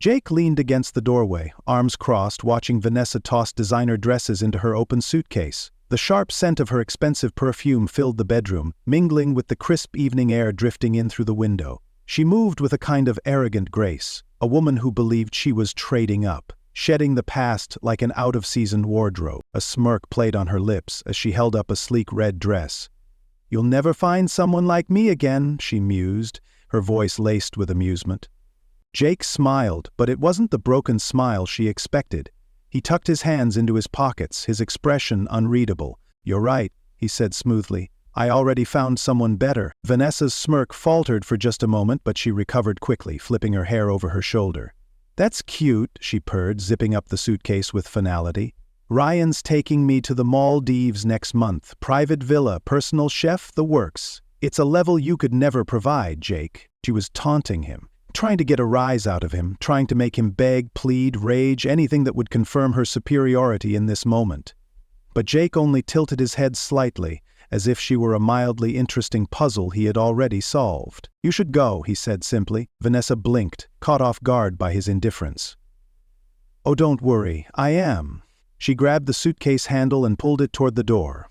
Jake leaned against the doorway, arms crossed, watching Vanessa toss designer dresses into her open suitcase. The sharp scent of her expensive perfume filled the bedroom, mingling with the crisp evening air drifting in through the window. She moved with a kind of arrogant grace, a woman who believed she was trading up, shedding the past like an out-of-season wardrobe. A smirk played on her lips as she held up a sleek red dress. "You'll never find someone like me again," she mused, her voice laced with amusement. Jake smiled, but it wasn't the broken smile she expected. He tucked his hands into his pockets, his expression unreadable. "You're right," he said smoothly. "I already found someone better." Vanessa's smirk faltered for just a moment, but she recovered quickly, flipping her hair over her shoulder. "That's cute," she purred, zipping up the suitcase with finality. "Ryan's taking me to the Maldives next month. Private villa, personal chef, the works. It's a level you could never provide, Jake." She was taunting him, trying to get a rise out of him, trying to make him beg, plead, rage, anything that would confirm her superiority in this moment. But Jake only tilted his head slightly, as if she were a mildly interesting puzzle he had already solved. "You should go," he said simply. Vanessa blinked, caught off guard by his indifference. "Oh, don't worry, I am." She grabbed the suitcase handle and pulled it toward the door.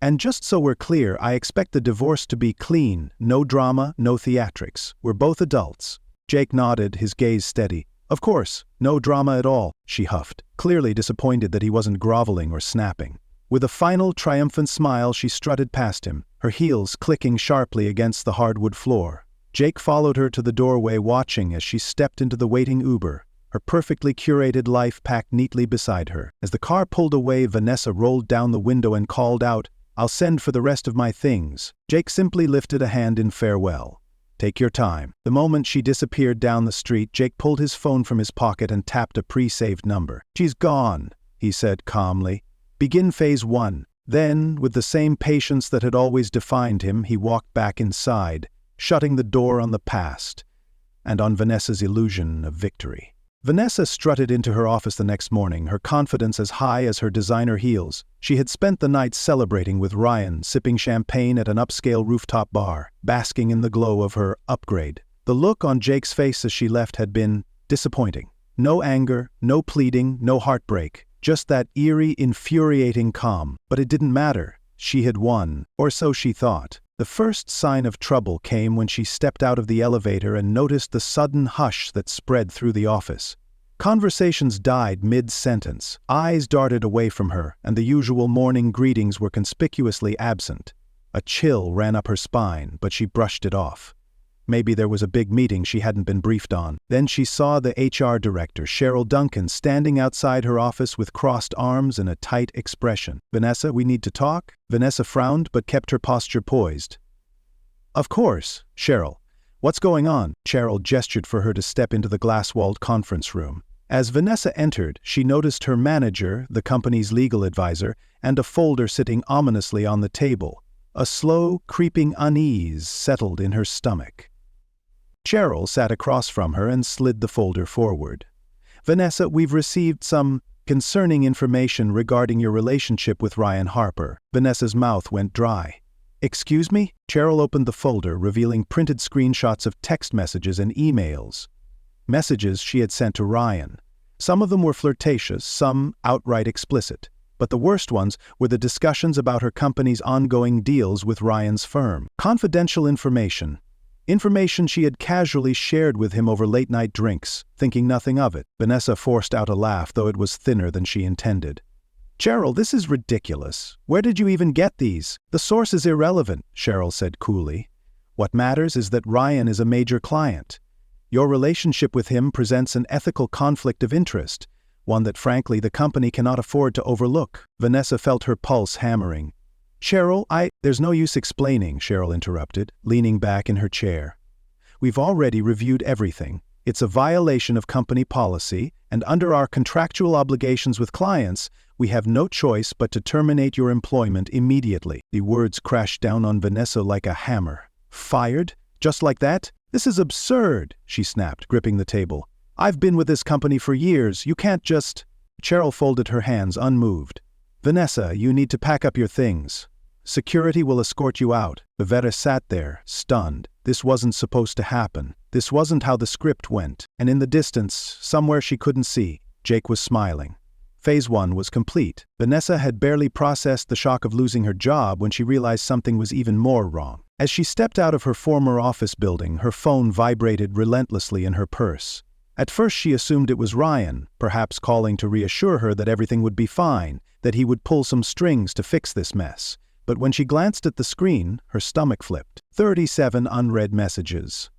"And just so we're clear, I expect the divorce to be clean, no drama, no theatrics. We're both adults." Jake nodded, his gaze steady. "Of course, no drama at all," she huffed, clearly disappointed that he wasn't groveling or snapping. With a final triumphant smile, she strutted past him, her heels clicking sharply against the hardwood floor. Jake followed her to the doorway, watching as she stepped into the waiting Uber, her perfectly curated life packed neatly beside her. As the car pulled away, Vanessa rolled down the window and called out, "I'll send for the rest of my things." Jake simply lifted a hand in farewell. "Take your time." The moment she disappeared down the street, Jake pulled his phone from his pocket and tapped a pre-saved number. "She's gone," he said calmly. "Begin phase 1. Then, with the same patience that had always defined him, he walked back inside, shutting the door on the past and on Vanessa's illusion of victory. Vanessa strutted into her office the next morning, her confidence as high as her designer heels. She had spent the night celebrating with Ryan, sipping champagne at an upscale rooftop bar, basking in the glow of her upgrade. The look on Jake's face as she left had been disappointing. No anger, no pleading, no heartbreak, just that eerie, infuriating calm. But it didn't matter. She had won, or so she thought. The first sign of trouble came when she stepped out of the elevator and noticed the sudden hush that spread through the office. Conversations died mid-sentence, eyes darted away from her, and the usual morning greetings were conspicuously absent. A chill ran up her spine, but she brushed it off. Maybe there was a big meeting she hadn't been briefed on. Then she saw the HR director, Cheryl Duncan, standing outside her office with crossed arms and a tight expression. "Vanessa, we need to talk?" Vanessa frowned but kept her posture poised. "Of course, Cheryl. What's going on?" Cheryl gestured for her to step into the glass-walled conference room. As Vanessa entered, she noticed her manager, the company's legal advisor, and a folder sitting ominously on the table. A slow, creeping unease settled in her stomach. Cheryl sat across from her and slid the folder forward. "Vanessa, we've received some concerning information regarding your relationship with Ryan Harper." Vanessa's mouth went dry. "Excuse me?" Cheryl opened the folder, revealing printed screenshots of text messages and emails. Messages she had sent to Ryan. Some of them were flirtatious, some outright explicit. But the worst ones were the discussions about her company's ongoing deals with Ryan's firm. Confidential information. Information she had casually shared with him over late-night drinks, thinking nothing of it. Vanessa forced out a laugh, though it was thinner than she intended. "Cheryl, this is ridiculous. Where did you even get these?" "The source is irrelevant," Cheryl said coolly. "What matters is that Ryan is a major client. Your relationship with him presents an ethical conflict of interest, one that frankly the company cannot afford to overlook." Vanessa felt her pulse hammering. "Cheryl, There's no use explaining," Cheryl interrupted, leaning back in her chair. "We've already reviewed everything. It's a violation of company policy, and under our contractual obligations with clients, we have no choice but to terminate your employment immediately." The words crashed down on Vanessa like a hammer. "Fired? Just like that? This is absurd," she snapped, gripping the table. "I've been with this company for years. You can't just—" Cheryl folded her hands, unmoved. "Vanessa, you need to pack up your things. Security will escort you out." Vanessa sat there, stunned. This wasn't supposed to happen. This wasn't how the script went. And in the distance, somewhere she couldn't see, Jake was smiling. Phase 1 was complete. Vanessa had barely processed the shock of losing her job when she realized something was even more wrong. As she stepped out of her former office building, her phone vibrated relentlessly in her purse. At first she assumed it was Ryan, perhaps calling to reassure her that everything would be fine, that he would pull some strings to fix this mess. But when she glanced at the screen, her stomach flipped. 37 unread messages.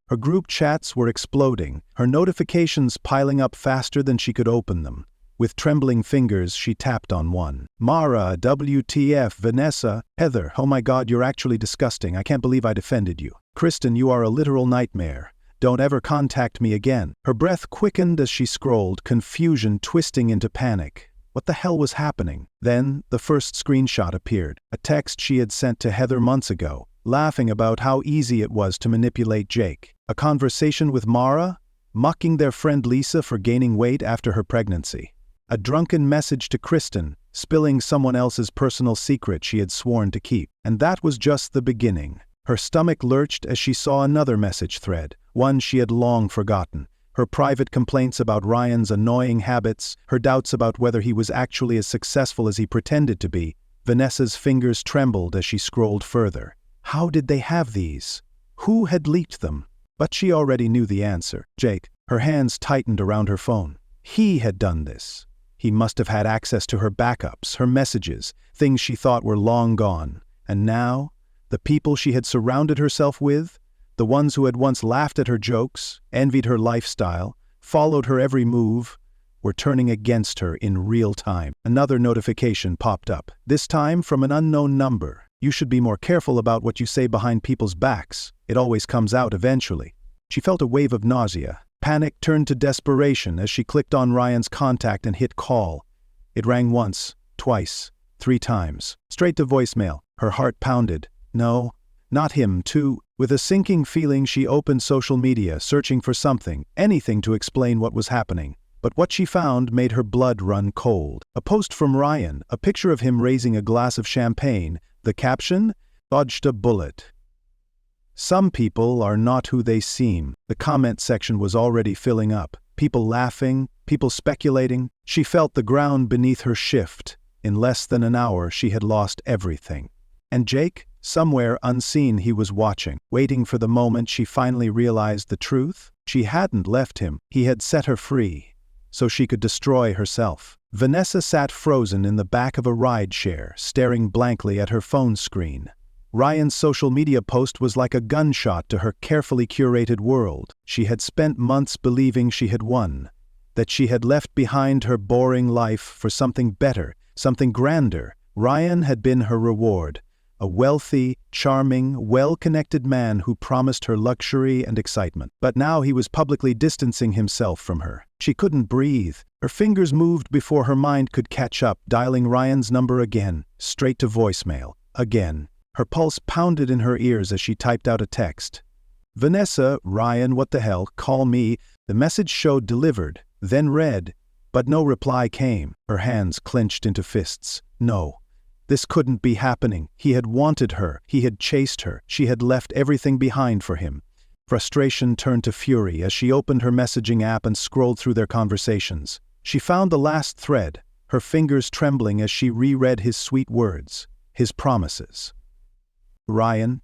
Her group chats were exploding, her notifications piling up faster than she could open them. With trembling fingers, she tapped on one. Mara, WTF, Vanessa, Heather, oh my God, you're actually disgusting. I can't believe I defended you. Kristen, you are a literal nightmare. Don't ever contact me again. Her breath quickened as she scrolled, confusion twisting into panic. What the hell was happening? Then, the first screenshot appeared. A text she had sent to Heather months ago, laughing about how easy it was to manipulate Jake. A conversation with Mara, mocking their friend Lisa for gaining weight after her pregnancy. A drunken message to Kristen, spilling someone else's personal secret she had sworn to keep. And that was just the beginning. Her stomach lurched as she saw another message thread, one she had long forgotten. Her private complaints about Ryan's annoying habits, her doubts about whether he was actually as successful as he pretended to be. Vanessa's fingers trembled as she scrolled further. How did they have these? Who had leaked them? But she already knew the answer. Jake. Her hands tightened around her phone. He had done this. He must have had access to her backups, her messages, things she thought were long gone. And now, the people she had surrounded herself with, the ones who had once laughed at her jokes, envied her lifestyle, followed her every move, were turning against her in real time. Another notification popped up, this time from an unknown number. You should be more careful about what you say behind people's backs. It always comes out eventually. She felt a wave of nausea. Panic turned to desperation as she clicked on Ryan's contact and hit call. It rang once, twice, 3 times. Straight to voicemail. Her heart pounded. No, not him, too. With a sinking feeling, she opened social media, searching for something, anything to explain what was happening. But what she found made her blood run cold. A post from Ryan, a picture of him raising a glass of champagne. The caption? Dodged a bullet. Some people are not who they seem. The comment section was already filling up. People laughing, people speculating. She felt the ground beneath her shift. In less than an hour, she had lost everything. And Jake? Somewhere unseen he was watching, waiting for the moment she finally realized the truth. She hadn't left him. He had set her free, so she could destroy herself. Vanessa sat frozen in the back of a ride share, staring blankly at her phone screen. Ryan's social media post was like a gunshot to her carefully curated world. She had spent months believing she had won, that she had left behind her boring life for something better, something grander. Ryan had been her reward, a wealthy, charming, well-connected man who promised her luxury and excitement. But now he was publicly distancing himself from her. She couldn't breathe. Her fingers moved before her mind could catch up, dialing Ryan's number again, straight to voicemail, again. Her pulse pounded in her ears as she typed out a text. Vanessa, Ryan, what the hell, call me. The message showed delivered, then read, but no reply came. Her hands clenched into fists. No. This couldn't be happening. He had wanted her. He had chased her. She had left everything behind for him. Frustration turned to fury as she opened her messaging app and scrolled through their conversations. She found the last thread, her fingers trembling as she reread his sweet words, his promises. Ryan.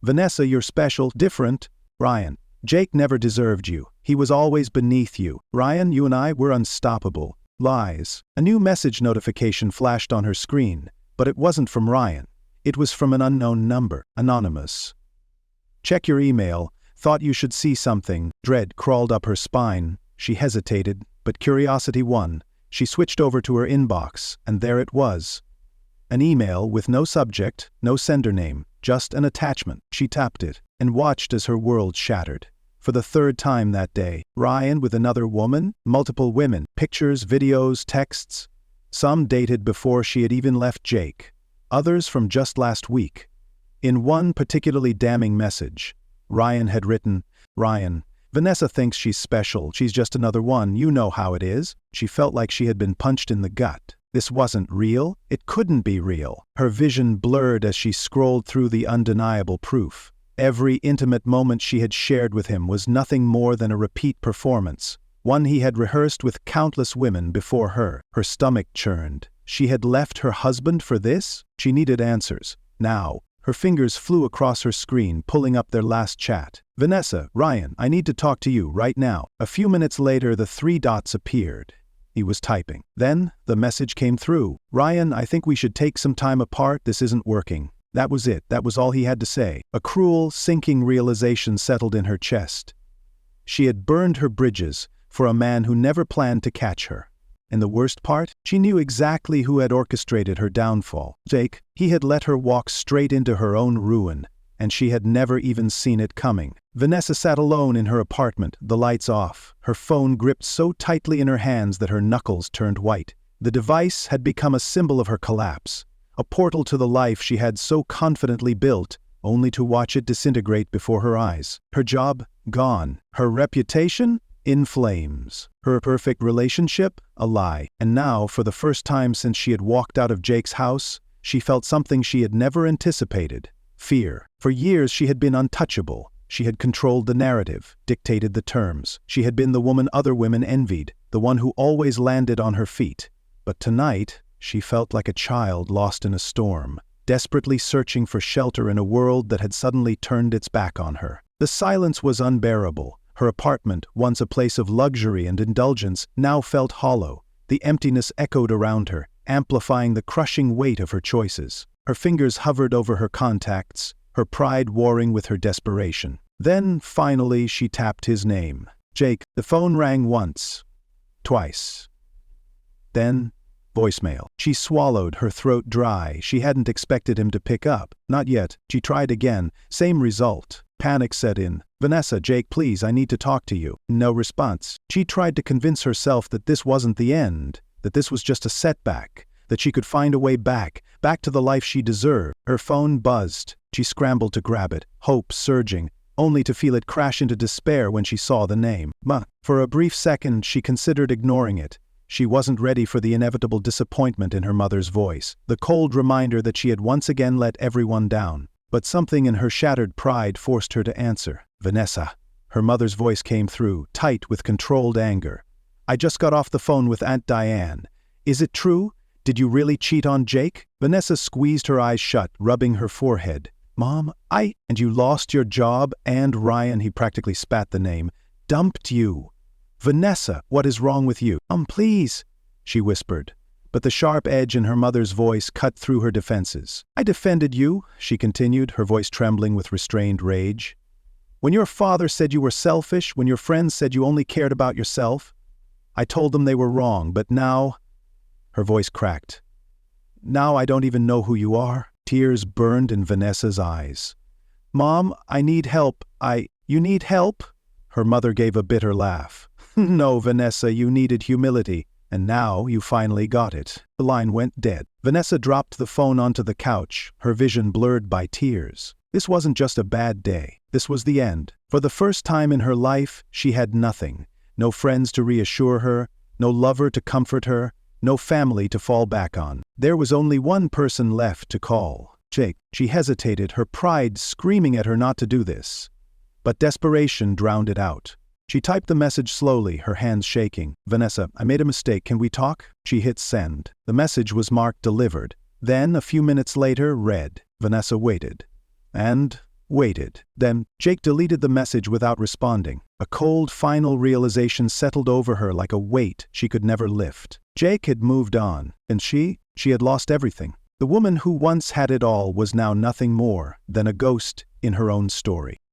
Vanessa, you're special, different. Ryan. Jake never deserved you. He was always beneath you. Ryan, you and I were unstoppable. Lies. A new message notification flashed on her screen, but it wasn't from Ryan. It was from an unknown number, anonymous. Check your email. Thought you should see something. Dread crawled up her spine. She hesitated, but curiosity won. She switched over to her inbox, and there it was. An email with no subject, no sender name, just an attachment. She tapped it, and watched as her world shattered. For the 3rd time that day, Ryan with another woman, multiple women, pictures, videos, texts. Some dated before she had even left Jake, others from just last week. In one particularly damning message, Ryan had written, Ryan, Vanessa thinks she's special, she's just another one, you know how it is. She felt like she had been punched in the gut. This wasn't real. It couldn't be real. Her vision blurred as she scrolled through the undeniable proof. Every intimate moment she had shared with him was nothing more than a repeat performance, one he had rehearsed with countless women before her. Her stomach churned. She had left her husband for this? She needed answers. Now, her fingers flew across her screen, pulling up their last chat. "Vanessa, Ryan, I need to talk to you right now." A few minutes later, the 3 dots appeared. He was typing. Then, the message came through. "Ryan, I think we should take some time apart. This isn't working." That was it. That was all he had to say. A cruel, sinking realization settled in her chest. She had burned her bridges for a man who never planned to catch her. And the worst part? She knew exactly who had orchestrated her downfall. Jake. He had let her walk straight into her own ruin, and she had never even seen it coming. Vanessa sat alone in her apartment, the lights off, her phone gripped so tightly in her hands that her knuckles turned white. The device had become a symbol of her collapse, a portal to the life she had so confidently built, only to watch it disintegrate before her eyes. Her job? Gone. Her reputation? In flames. Her perfect relationship? A lie. And now, for the first time since she had walked out of Jake's house, she felt something she had never anticipated. Fear. For years she had been untouchable. She had controlled the narrative, dictated the terms. She had been the woman other women envied, the one who always landed on her feet. But tonight, she felt like a child lost in a storm, desperately searching for shelter in a world that had suddenly turned its back on her. The silence was unbearable. Her apartment, once a place of luxury and indulgence, now felt hollow. The emptiness echoed around her, amplifying the crushing weight of her choices. Her fingers hovered over her contacts, her pride warring with her desperation. Then, finally, she tapped his name. Jake. The phone rang once. Twice. Then, voicemail. She swallowed, her throat dry. She hadn't expected him to pick up. Not yet. She tried again. Same result. Panic set in. "Vanessa, Jake, please, I need to talk to you." No response. She tried to convince herself that this wasn't the end, that this was just a setback, that she could find a way back to the life she deserved. Her phone buzzed. She scrambled to grab it, hope surging, only to feel it crash into despair when she saw the name. For a brief second, she considered ignoring it. She wasn't ready for the inevitable disappointment in her mother's voice, the cold reminder that she had once again let everyone down. But something in her shattered pride forced her to answer. "Vanessa." Her mother's voice came through, tight with controlled anger. "I just got off the phone with Aunt Diane. Is it true? Did you really cheat on Jake?" Vanessa squeezed her eyes shut, rubbing her forehead. "Mom, and you lost your job, and Ryan," he practically spat the name, "dumped you. Vanessa, what is wrong with you?" Please," she whispered. But the sharp edge in her mother's voice cut through her defenses. "I defended you," she continued, her voice trembling with restrained rage. "When your father said you were selfish, when your friends said you only cared about yourself, I told them they were wrong, but now—" Her voice cracked. "Now I don't even know who you are." Tears burned in Vanessa's eyes. "Mom, I need help. You need help?" Her mother gave a bitter laugh. "No, Vanessa, you needed humility. And now you finally got it." The line went dead. Vanessa dropped the phone onto the couch, her vision blurred by tears. This wasn't just a bad day. This was the end. For the first time in her life, she had nothing. No friends to reassure her, no lover to comfort her, no family to fall back on. There was only one person left to call. Jake. She hesitated, her pride screaming at her not to do this. But desperation drowned it out. She typed the message slowly, her hands shaking. "Vanessa, I made a mistake. Can we talk?" She hit send. The message was marked delivered. Then, a few minutes later, read. Vanessa waited. And waited. Then, Jake deleted the message without responding. A cold, final realization settled over her like a weight she could never lift. Jake had moved on. And she had lost everything. The woman who once had it all was now nothing more than a ghost in her own story.